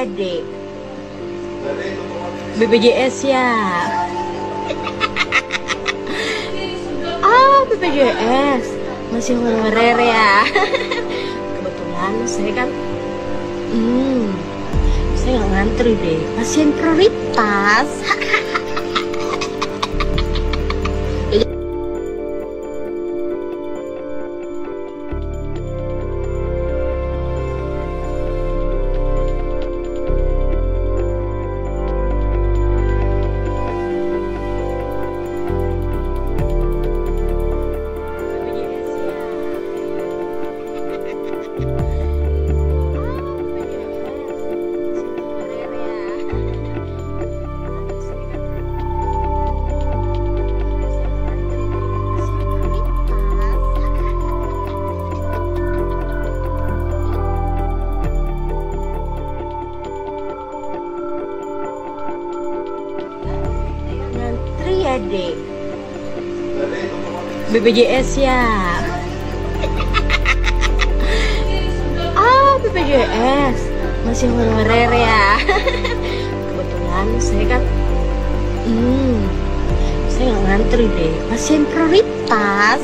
ya, Dek. BPJS ya. Oh, BPJS. Masih honorer ya. Kebetulan saya kan saya nggak ngantri deh. Pasien prioritas. Ya, Dek. BPJS ya. Oh, BPJS. Masih honorer ya. Kebetulan saya kan saya nggak ngantri deh. Pasien prioritas.